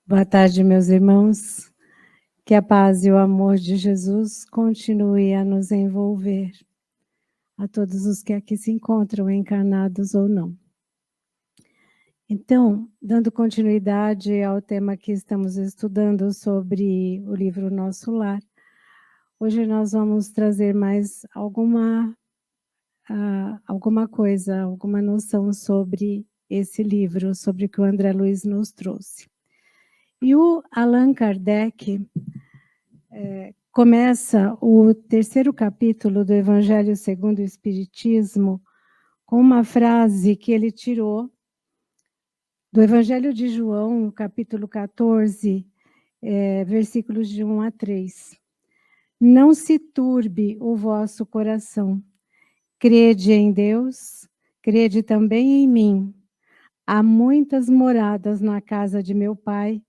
Boa tarde, meus irmãos. Que a paz e o amor de Jesus continue a nos envolver, a todos os que aqui se encontram, encarnados ou não. Então, dando continuidade ao tema que estamos estudando sobre o livro Nosso Lar, hoje nós vamos trazer mais alguma coisa, alguma noção sobre esse livro, sobre o que o André Luiz nos trouxe. E o Allan Kardec começa o terceiro capítulo do Evangelho segundo o Espiritismo com uma frase que ele tirou do Evangelho de João, capítulo 14, versículos de 1 a 3. Não se turbe o vosso coração. Crede em Deus, crede também em mim. Há muitas moradas na casa de meu Pai.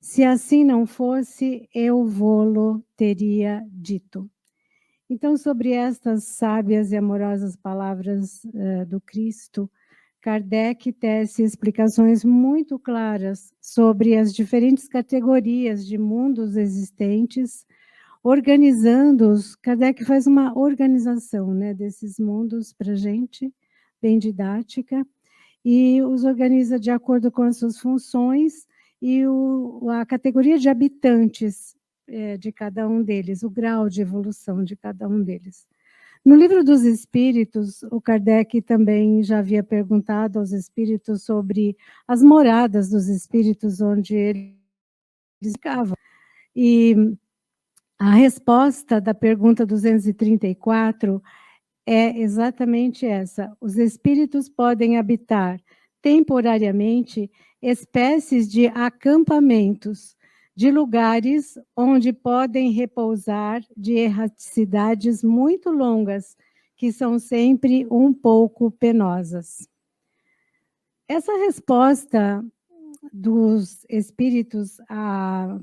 Se assim não fosse, eu vô-lo teria dito. Então, sobre estas sábias e amorosas palavras do Cristo, Kardec tece explicações muito claras sobre as diferentes categorias de mundos existentes, organizando-os. Kardec faz uma organização, né, desses mundos para a gente, bem didática, e os organiza de acordo com as suas funções e a categoria de habitantes de cada um deles, o grau de evolução de cada um deles. No Livro dos Espíritos, o Kardec também já havia perguntado aos espíritos sobre as moradas dos espíritos onde eles ficavam. E a resposta da pergunta 234 é exatamente essa. Os espíritos podem habitar temporariamente espécies de acampamentos, de lugares onde podem repousar de erraticidades muito longas, que são sempre um pouco penosas. Essa resposta dos espíritos a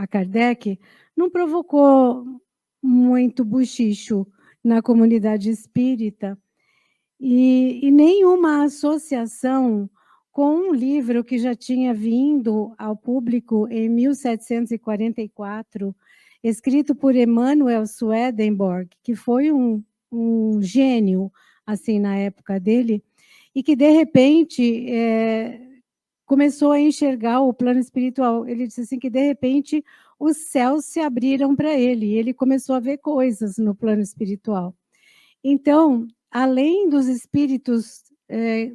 Kardec não provocou muito buchicho na comunidade espírita e nenhuma associação com um livro que já tinha vindo ao público em 1744, escrito por Emanuel Swedenborg, que foi um gênio assim na época dele, e que de repente começou a enxergar o plano espiritual. Ele disse assim que de repente os céus se abriram para ele e ele começou a ver coisas no plano espiritual. Então, além dos espíritos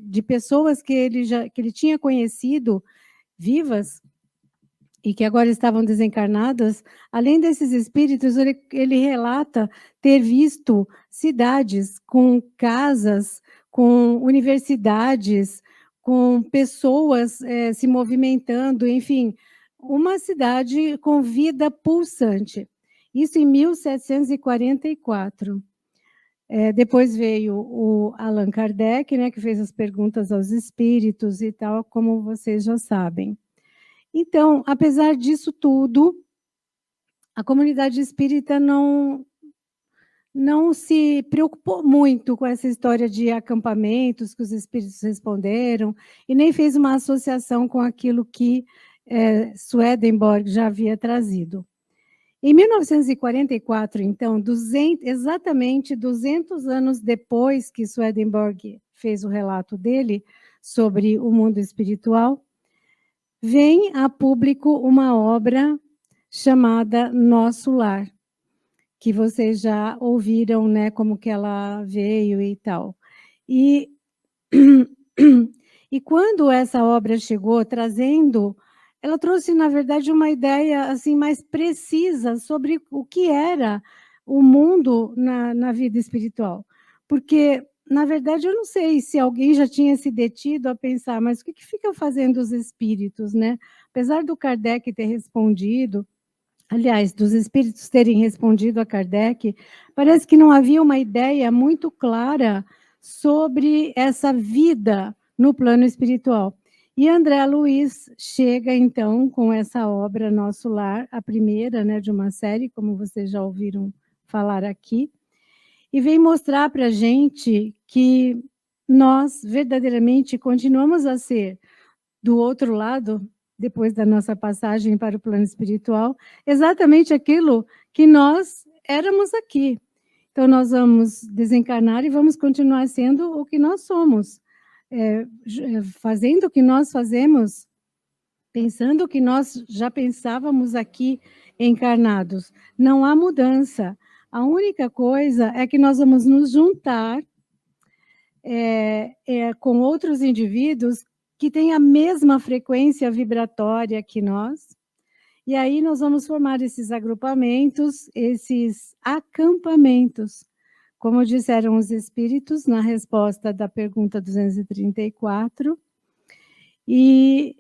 de pessoas que ele tinha conhecido vivas e que agora estavam desencarnadas, além desses espíritos, ele relata ter visto cidades com casas, com universidades, com pessoas se movimentando, enfim, uma cidade com vida pulsante. Isso em 1744. Depois veio o Allan Kardec, né, que fez as perguntas aos espíritos e tal, como vocês já sabem. Então, apesar disso tudo, a comunidade espírita não se preocupou muito com essa história de acampamentos que os espíritos responderam e nem fez uma associação com aquilo que Swedenborg já havia trazido. Em 1944, então, exatamente 200 anos depois que Swedenborg fez o relato dele sobre o mundo espiritual, vem a público uma obra chamada Nosso Lar, que vocês já ouviram, né, como que ela veio e tal. E quando essa obra chegou trazendo, ela trouxe, na verdade, uma ideia assim mais precisa sobre o que era o mundo na vida espiritual. Porque, na verdade, eu não sei se alguém já tinha se detido a pensar, mas o que fica fazendo os espíritos, né? Apesar do Kardec ter respondido, aliás, dos espíritos terem respondido a Kardec, parece que não havia uma ideia muito clara sobre essa vida no plano espiritual. E André Luiz chega, então, com essa obra Nosso Lar, a primeira, né, de uma série, como vocês já ouviram falar aqui, e vem mostrar para a gente que nós, verdadeiramente, continuamos a ser, do outro lado depois da nossa passagem para o plano espiritual, exatamente aquilo que nós éramos aqui. Então, nós vamos desencarnar e vamos continuar sendo o que nós somos, fazendo o que nós fazemos, pensando o que nós já pensávamos aqui encarnados. Não há mudança. A única coisa é que nós vamos nos juntar com outros indivíduos que têm a mesma frequência vibratória que nós, e aí nós vamos formar esses agrupamentos, esses acampamentos, como disseram os espíritos na resposta da pergunta 234, e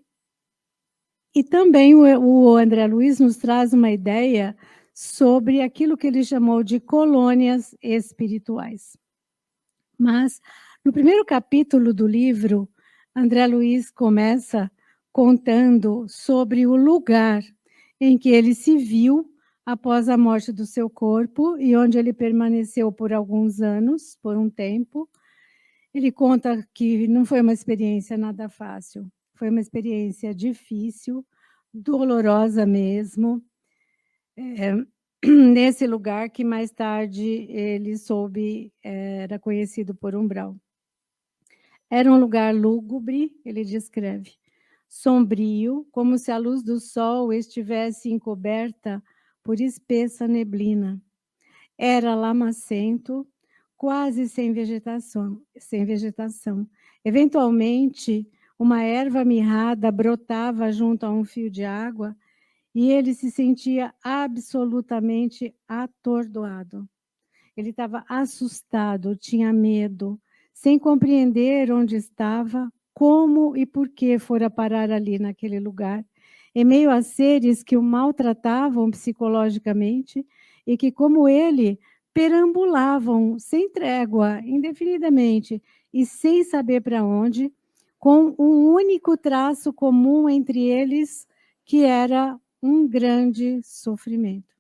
também o André Luiz nos traz uma ideia sobre aquilo que ele chamou de colônias espirituais. Mas, no primeiro capítulo do livro, André Luiz começa contando sobre o lugar em que ele se viu após a morte do seu corpo e onde ele permaneceu por alguns anos, por um tempo. Ele conta que não foi uma experiência nada fácil, foi uma experiência difícil, dolorosa mesmo, nesse lugar que mais tarde ele soube era conhecido por umbral. Era um lugar lúgubre, ele descreve, sombrio, como se a luz do sol estivesse encoberta por espessa neblina. Era lamacento, quase sem vegetação. Eventualmente, uma erva mirrada brotava junto a um fio de água e ele se sentia absolutamente atordoado. Ele estava assustado, tinha medo, sem compreender onde estava, como e por que fora parar ali naquele lugar, em meio a seres que o maltratavam psicologicamente e que, como ele, perambulavam sem trégua, indefinidamente e sem saber para onde, com um único traço comum entre eles, que era um grande sofrimento.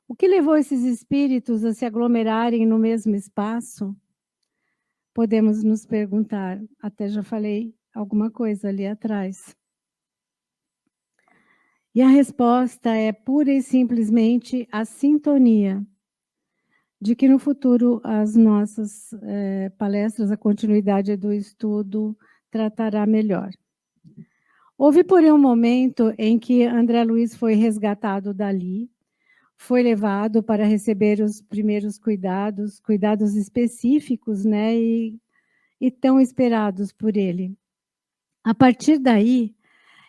O que levou esses espíritos a se aglomerarem no mesmo espaço? Podemos nos perguntar, até já falei alguma coisa ali atrás. E a resposta é pura e simplesmente a sintonia de que no futuro as nossas palestras, a continuidade do estudo, tratará melhor. Houve, porém, um momento em que André Luiz foi resgatado dali, foi levado para receber os primeiros cuidados específicos, né, e tão esperados por ele. A partir daí,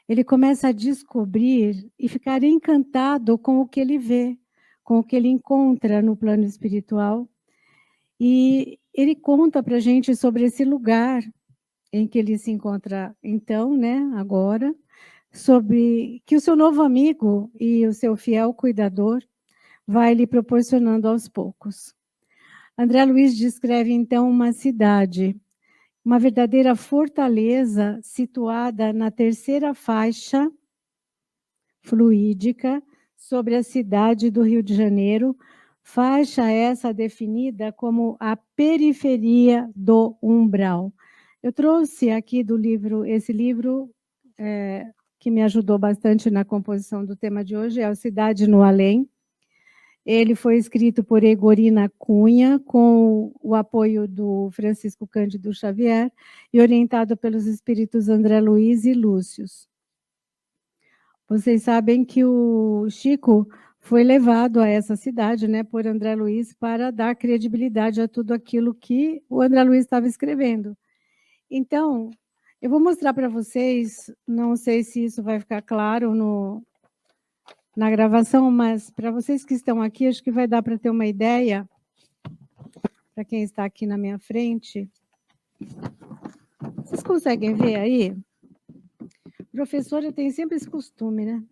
ele começa a descobrir e ficar encantado com o que ele vê, com o que ele encontra no plano espiritual. E ele conta para a gente sobre esse lugar em que ele se encontra então, né, agora, sobre que o seu novo amigo e o seu fiel cuidador vai lhe proporcionando aos poucos. André Luiz descreve, então, uma cidade, uma verdadeira fortaleza situada na terceira faixa fluídica sobre a cidade do Rio de Janeiro, faixa essa definida como a periferia do umbral. Eu trouxe aqui do livro, esse livro que me ajudou bastante na composição do tema de hoje, é o Cidade no Além. Ele foi escrito por Egorina Cunha, com o apoio do Francisco Cândido Xavier e orientado pelos espíritos André Luiz e Lúcius. Vocês sabem que o Chico foi levado a essa cidade, né, por André Luiz, para dar credibilidade a tudo aquilo que o André Luiz estava escrevendo. Então, eu vou mostrar para vocês, não sei se isso vai ficar claro na gravação, mas para vocês que estão aqui, acho que vai dar para ter uma ideia, para quem está aqui na minha frente. Vocês conseguem ver aí? Professora tem sempre esse costume, né?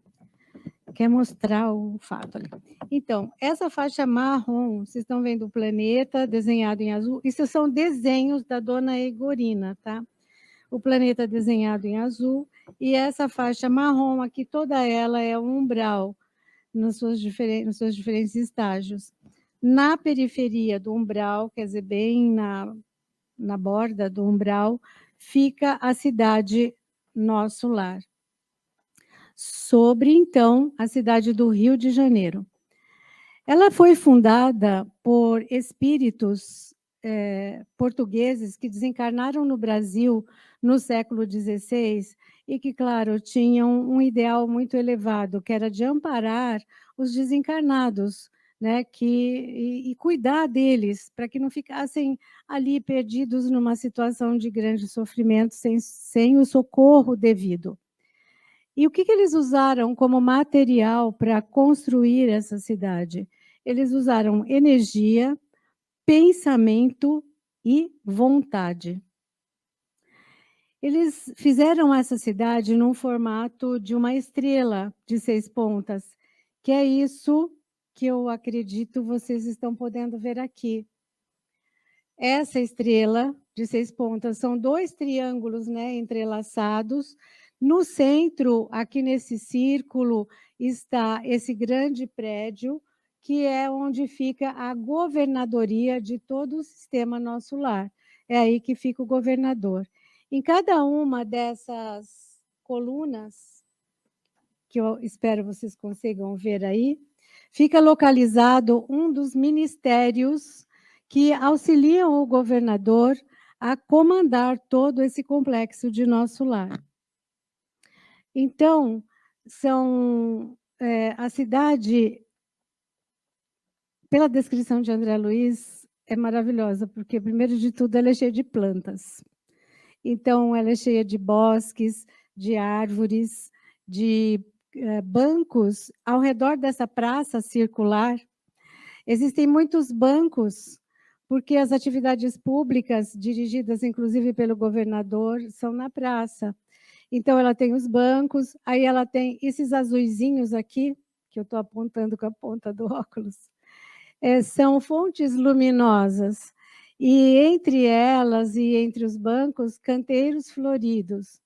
Quer mostrar o fato ali. Então, essa faixa marrom, vocês estão vendo o planeta desenhado em azul, isso são desenhos da dona Egorina, tá? O planeta desenhado em azul, e essa faixa marrom aqui, toda ela é um umbral, nos seus diferentes estágios. Na periferia do umbral, quer dizer, bem na borda do umbral, fica a cidade Nosso Lar. sobre, então, a cidade do Rio de Janeiro. Ela foi fundada por espíritos portugueses que desencarnaram no Brasil no século XVI e que, claro, tinham um ideal muito elevado, que era de amparar os desencarnados, né, e cuidar deles, para que não ficassem ali perdidos numa situação de grande sofrimento, sem o socorro devido. E o que eles usaram como material para construir essa cidade? Eles usaram energia, pensamento e vontade. Eles fizeram essa cidade num formato de uma estrela de 6 pontas, que é isso que eu acredito vocês estão podendo ver aqui. Essa estrela de 6 pontas são 2 triângulos, né, entrelaçados. No centro, aqui nesse círculo, está esse grande prédio, que é onde fica a governadoria de todo o sistema Nosso Lar. É aí que fica o governador. Em cada uma dessas colunas, que eu espero vocês consigam ver aí, fica localizado um dos ministérios que auxiliam o governador a comandar todo esse complexo de Nosso Lar. Então, a cidade, pela descrição de André Luiz, é maravilhosa, porque, primeiro de tudo, ela é cheia de plantas. Então, ela é cheia de bosques, de árvores, de bancos ao redor dessa praça circular. Existem muitos bancos, porque as atividades públicas, dirigidas inclusive pelo governador, são na praça. Então, ela tem os bancos, aí ela tem esses azuizinhos aqui, que eu estou apontando com a ponta do óculos, são fontes luminosas. E entre elas e entre os bancos, canteiros floridos.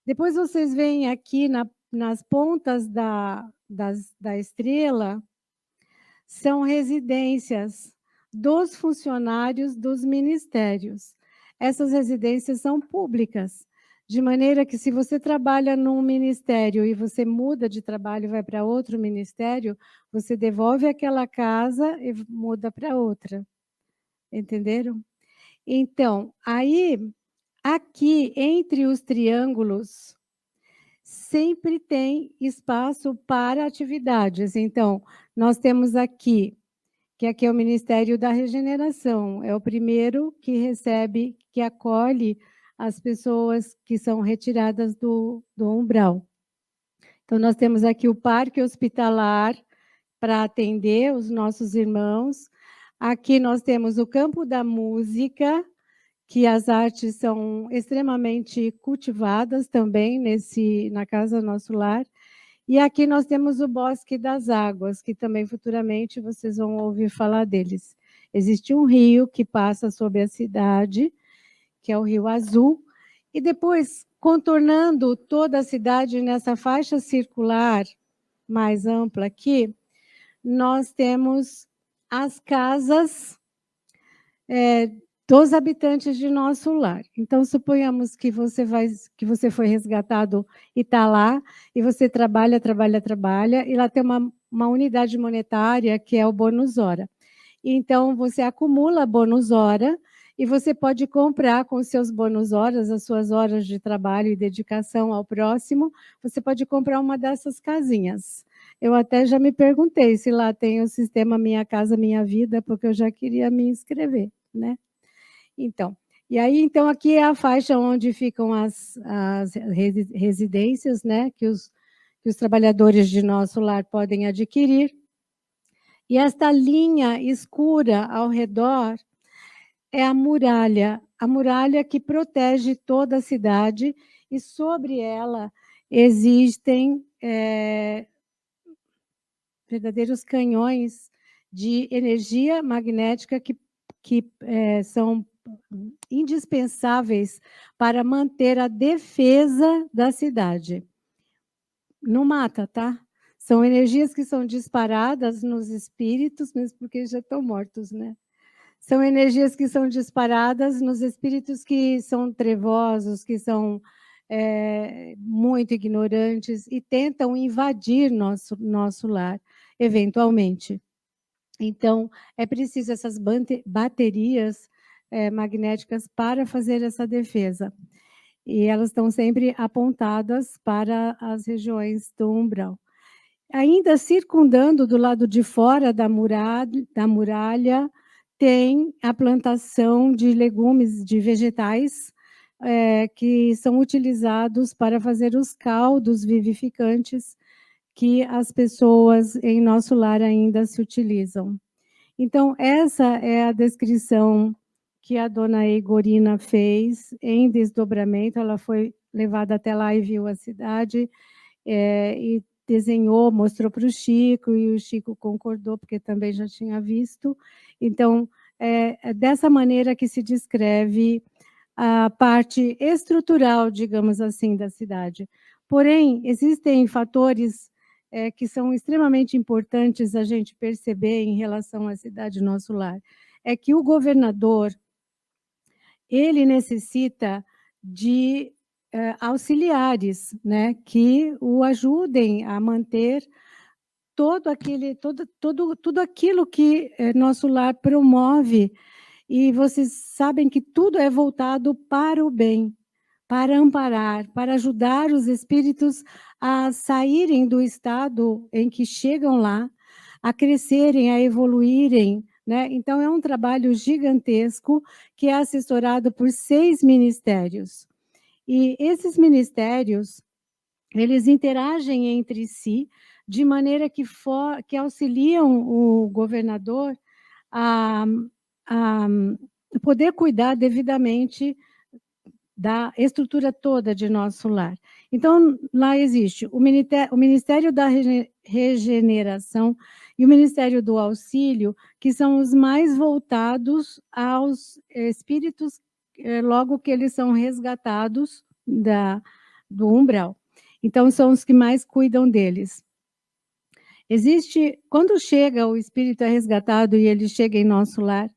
Depois vocês veem aqui nas pontas da estrela, são residências dos funcionários dos ministérios. Essas residências são públicas, de maneira que se você trabalha num ministério e você muda de trabalho e vai para outro ministério, você devolve aquela casa e muda para outra. Entenderam? Então, aí, aqui, entre os triângulos, sempre tem espaço para atividades. Então, nós temos aqui, que aqui é o Ministério da Regeneração, é o primeiro que recebe, que acolhe as pessoas que são retiradas do umbral. Então, nós temos aqui o Parque Hospitalar para atender os nossos irmãos. Aqui nós temos o Campo da Música, que as artes são extremamente cultivadas também na Casa Nosso Lar. E aqui nós temos o Bosque das Águas, que também futuramente vocês vão ouvir falar deles. Existe um rio que passa sobre a cidade, que é o Rio Azul, e depois, contornando toda a cidade nessa faixa circular mais ampla aqui, nós temos as casas dos habitantes de Nosso Lar. Então, suponhamos que você foi resgatado e está lá, e você trabalha, e lá tem uma unidade monetária que é o bônus hora. Então, você acumula bônus hora e você pode comprar com os seus bônus horas, as suas horas de trabalho e dedicação ao próximo, você pode comprar uma dessas casinhas. Eu até já me perguntei se lá tem o sistema Minha Casa Minha Vida, porque eu já queria me inscrever, né? Então, então aqui é a faixa onde ficam as residências, né, que os trabalhadores de Nosso Lar podem adquirir. E esta linha escura ao redor é a muralha que protege toda a cidade, e sobre ela existem verdadeiros canhões de energia magnética que são indispensáveis para manter a defesa da cidade. Não mata, tá? São energias que são disparadas nos espíritos, mesmo porque já estão mortos, né? São energias que são disparadas nos espíritos que são trevosos, que são muito ignorantes e tentam invadir nosso lar, eventualmente. Então, é preciso essas baterias magnéticas para fazer essa defesa. E elas estão sempre apontadas para as regiões do umbral. Ainda circundando do lado de fora da muralha, tem a plantação de legumes, de vegetais, que são utilizados para fazer os caldos vivificantes que as pessoas em nosso lar ainda se utilizam. Então, essa é a descrição que a dona Igorina fez em desdobramento. Ela foi levada até lá e viu a cidade, e desenhou, mostrou para o Chico, e o Chico concordou, porque também já tinha visto. Então, é dessa maneira que se descreve a parte estrutural, digamos assim, da cidade. Porém, existem fatores que são extremamente importantes a gente perceber em relação à cidade Nosso Lar. É que o governador, ele necessita de auxiliares, né, que o ajudem a manter tudo aquilo que Nosso Lar promove, e vocês sabem que tudo é voltado para o bem, para amparar, para ajudar os espíritos a saírem do estado em que chegam lá, a crescerem, a evoluírem, né? Então, é um trabalho gigantesco que é assessorado por 6 ministérios. E esses ministérios, eles interagem entre si de maneira que auxiliam o governador a poder cuidar devidamente da estrutura toda de nosso lar. Então, lá existe o Ministério da Regeneração e o Ministério do Auxílio, que são os mais voltados aos espíritos, logo que eles são resgatados do umbral. Então, são os que mais cuidam deles. Quando chega o espírito resgatado e ele chega em nosso lar,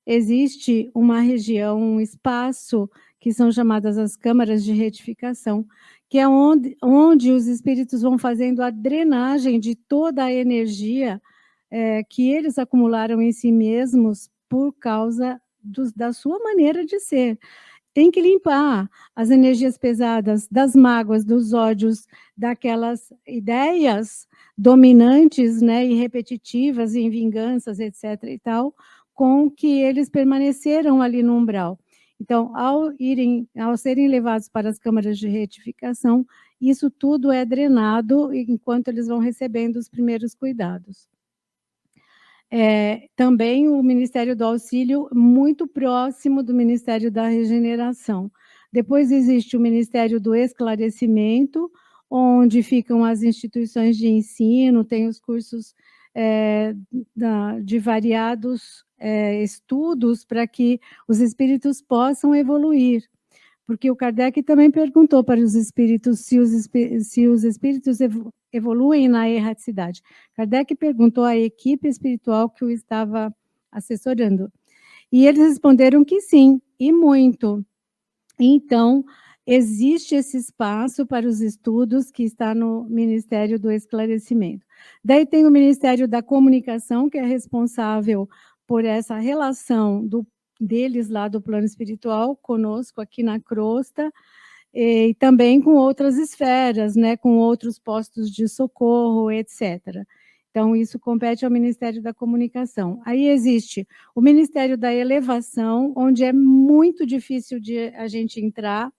existe uma região, um espaço, que são chamadas as câmaras de retificação, que é onde os espíritos vão fazendo a drenagem de toda a energia que eles acumularam em si mesmos por causa da sua maneira de ser. Tem que limpar as energias pesadas das mágoas, dos ódios, daquelas ideias dominantes, né, e repetitivas, em vinganças, etc. e tal, com que eles permaneceram ali no umbral. Então, ao serem levados para as câmaras de retificação, isso tudo é drenado enquanto eles vão recebendo os primeiros cuidados. Também o Ministério do Auxílio, muito próximo do Ministério da Regeneração. Depois existe o Ministério do Esclarecimento, onde ficam as instituições de ensino, tem os cursos de variados estudos para que os espíritos possam evoluir. Porque o Kardec também perguntou para os espíritos se os espíritos evoluem na erraticidade. Kardec perguntou à equipe espiritual que o estava assessorando. E eles responderam que sim, e muito. Então, existe esse espaço para os estudos que está no Ministério do Esclarecimento. Daí tem o Ministério da Comunicação, que é responsável por essa relação deles lá do plano espiritual conosco aqui na crosta, e também com outras esferas, né, com outros postos de socorro, etc. Então, isso compete ao Ministério da Comunicação. Aí existe o Ministério da Elevação, onde é muito difícil de a gente entrar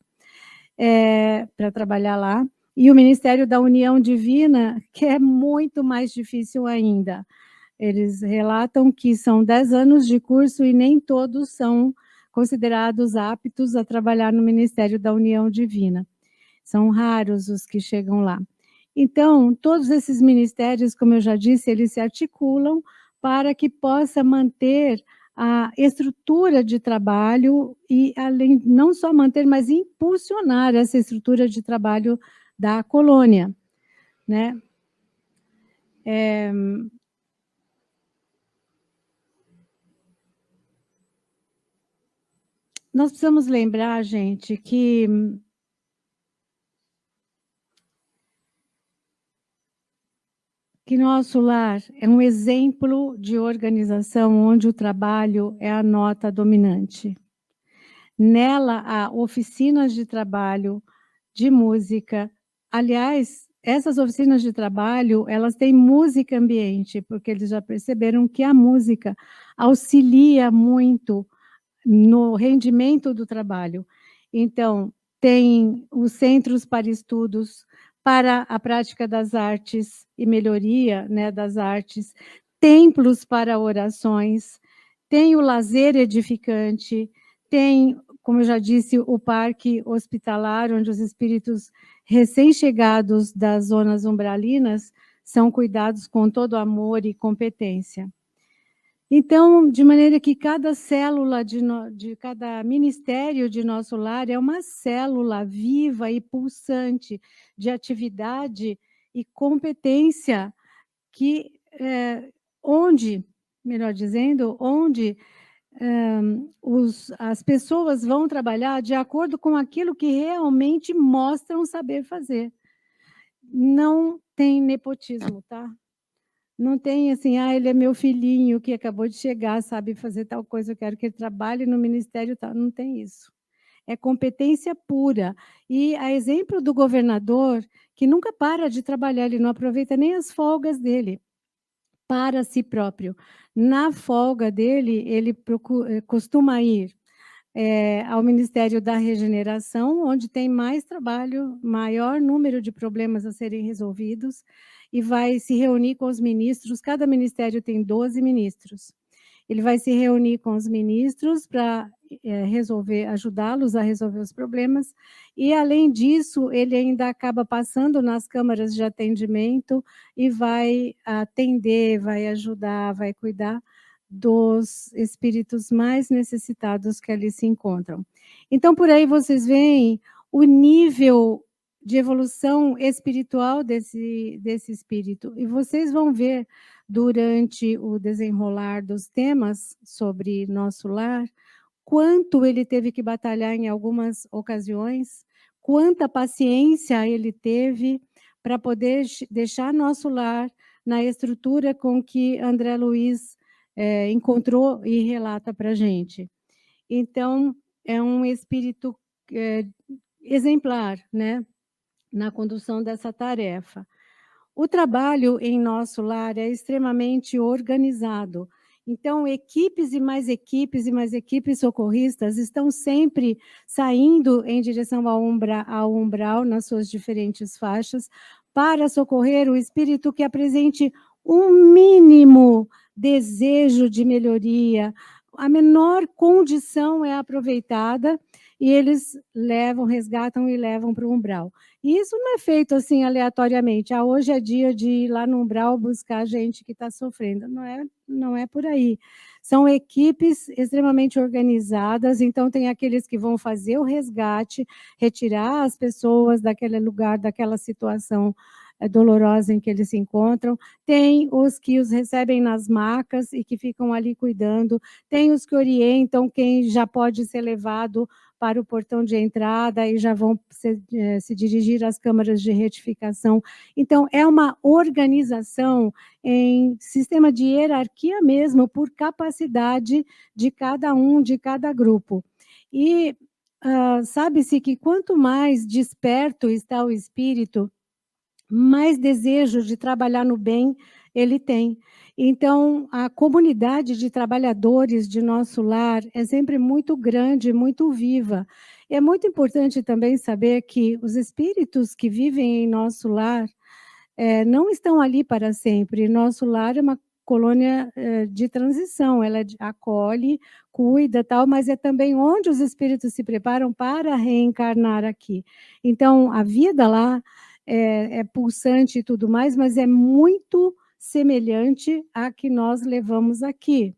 para trabalhar lá, e o Ministério da União Divina, que é muito mais difícil ainda. Eles relatam que são 10 anos de curso e nem todos são considerados aptos a trabalhar no Ministério da União Divina. São raros os que chegam lá. Então, todos esses ministérios, como eu já disse, eles se articulam para que possa manter a estrutura de trabalho e, além, não só manter, mas impulsionar essa estrutura de trabalho da colônia, né? Nós precisamos lembrar, gente, que que nosso lar é um exemplo de organização onde o trabalho é a nota dominante. Nela há oficinas de trabalho, de música. Aliás, essas oficinas de trabalho, elas têm música ambiente, porque eles já perceberam que a música auxilia muito no rendimento do trabalho. Então, tem os centros para estudos, para a prática das artes e melhoria, né, das artes, templos para orações, tem o lazer edificante, tem, como eu já disse, o parque hospitalar, onde os espíritos recém-chegados das zonas umbralinas são cuidados com todo amor e competência. Então, de maneira que cada célula de cada ministério de nosso lar é uma célula viva e pulsante de atividade e competência que, onde, melhor dizendo, onde as pessoas vão trabalhar de acordo com aquilo que realmente mostram saber fazer. Não tem nepotismo, tá? Não tem assim, ele é meu filhinho que acabou de chegar, sabe fazer tal coisa, eu quero que ele trabalhe no ministério tal. Não tem isso. É competência pura. E a exemplo do governador, que nunca para de trabalhar, ele não aproveita nem as folgas dele para si próprio. Na folga dele, ele costuma ir ao Ministério da Regeneração, onde tem mais trabalho, maior número de problemas a serem resolvidos, e vai se reunir com os ministros. Cada ministério tem 12 ministros. Ele vai se reunir com os ministros para ajudá-los a resolver os problemas, e, além disso, ele ainda acaba passando nas câmaras de atendimento e vai atender, vai ajudar, vai cuidar dos espíritos mais necessitados que ali se encontram. Então, por aí vocês veem o nível de evolução espiritual desse espírito, e vocês vão ver durante o desenrolar dos temas sobre nosso lar, quanto ele teve que batalhar em algumas ocasiões, quanta paciência ele teve para poder deixar nosso lar na estrutura com que André Luiz encontrou e relata para a gente. Então, é um espírito exemplar, né, na condução dessa tarefa. O trabalho em nosso lar é extremamente organizado. Então, equipes e mais equipes e mais equipes socorristas estão sempre saindo em direção ao umbral nas suas diferentes faixas para socorrer o espírito que apresente um mínimo desejo de melhoria. A menor condição é aproveitada e eles resgatam e levam para o umbral. E isso não é feito assim aleatoriamente. Hoje é dia de ir lá no umbral buscar gente que está sofrendo. Não é por aí. São equipes extremamente organizadas, então tem aqueles que vão fazer o resgate, retirar as pessoas daquele lugar, daquela situação dolorosa em que eles se encontram, tem os que os recebem nas macas e que ficam ali cuidando, tem os que orientam quem já pode ser levado para o portão de entrada e já vão se dirigir às câmaras de retificação. Então, é uma organização em sistema de hierarquia mesmo, por capacidade de cada um, de cada grupo. E sabe-se que quanto mais desperto está o espírito, mais desejo de trabalhar no bem ele tem. Então, a comunidade de trabalhadores de nosso lar é sempre muito grande, muito viva. É muito importante também saber que os espíritos que vivem em nosso lar não estão ali para sempre. Nosso lar é uma colônia de transição, ela acolhe, cuida, tal, mas é também onde os espíritos se preparam para reencarnar aqui. Então, a vida lá é pulsante e tudo mais, mas é muito semelhante à que nós levamos aqui,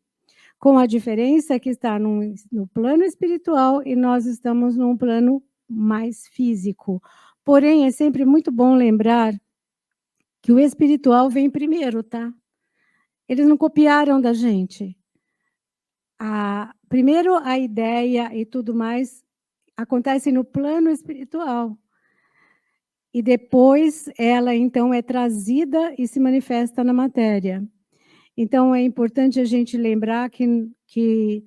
com a diferença que está no plano espiritual e nós estamos num plano mais físico. Porém, é sempre muito bom lembrar que o espiritual vem primeiro, tá? Eles não copiaram da gente. Primeiro, a ideia e tudo mais acontece no plano espiritual. e depois ela, então, é trazida e se manifesta na matéria. Então, é importante a gente lembrar que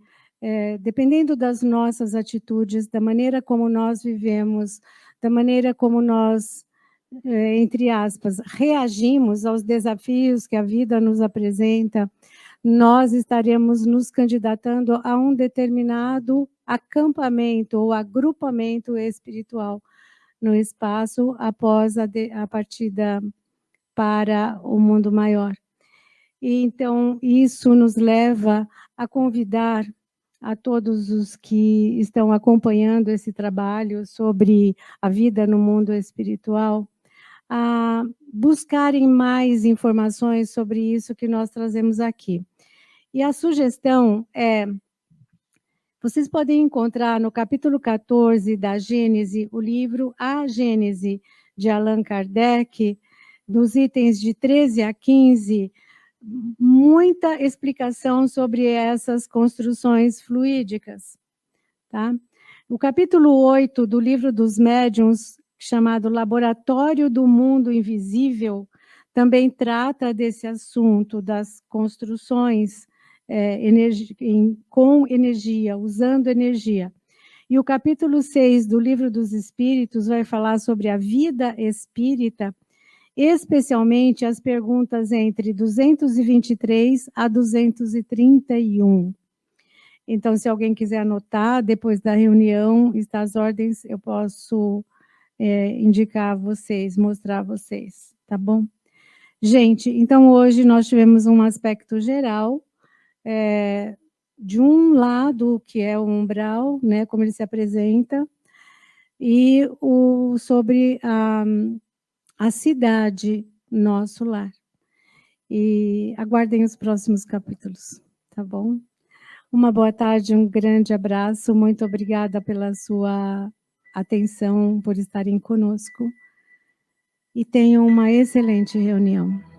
dependendo das nossas atitudes, da maneira como nós vivemos, da maneira como nós, entre aspas, reagimos aos desafios que a vida nos apresenta, nós estaremos nos candidatando a um determinado acampamento ou agrupamento espiritual no espaço após a partida para o mundo maior. E então isso nos leva a convidar a todos os que estão acompanhando esse trabalho sobre a vida no mundo espiritual, a buscarem mais informações sobre isso que nós trazemos aqui. E a sugestão é, vocês podem encontrar no capítulo 14 da Gênese, o livro A Gênese, de Allan Kardec, dos itens de 13 a 15, muita explicação sobre essas construções fluídicas. Tá? O capítulo 8 do livro dos médiuns, chamado Laboratório do Mundo Invisível, também trata desse assunto das construções com energia, usando energia. E o capítulo 6 do livro dos Espíritos vai falar sobre a vida espírita, especialmente as perguntas entre 223 a 231. Então, se alguém quiser anotar, depois da reunião, está às ordens, eu posso indicar a vocês, mostrar a vocês, tá bom? Gente, então hoje nós tivemos um aspecto geral, de um lado, que é o umbral, né, como ele se apresenta, e sobre a cidade, nosso lar. E aguardem os próximos capítulos, tá bom? Uma boa tarde, um grande abraço, muito obrigada pela sua atenção, por estarem conosco, e tenham uma excelente reunião.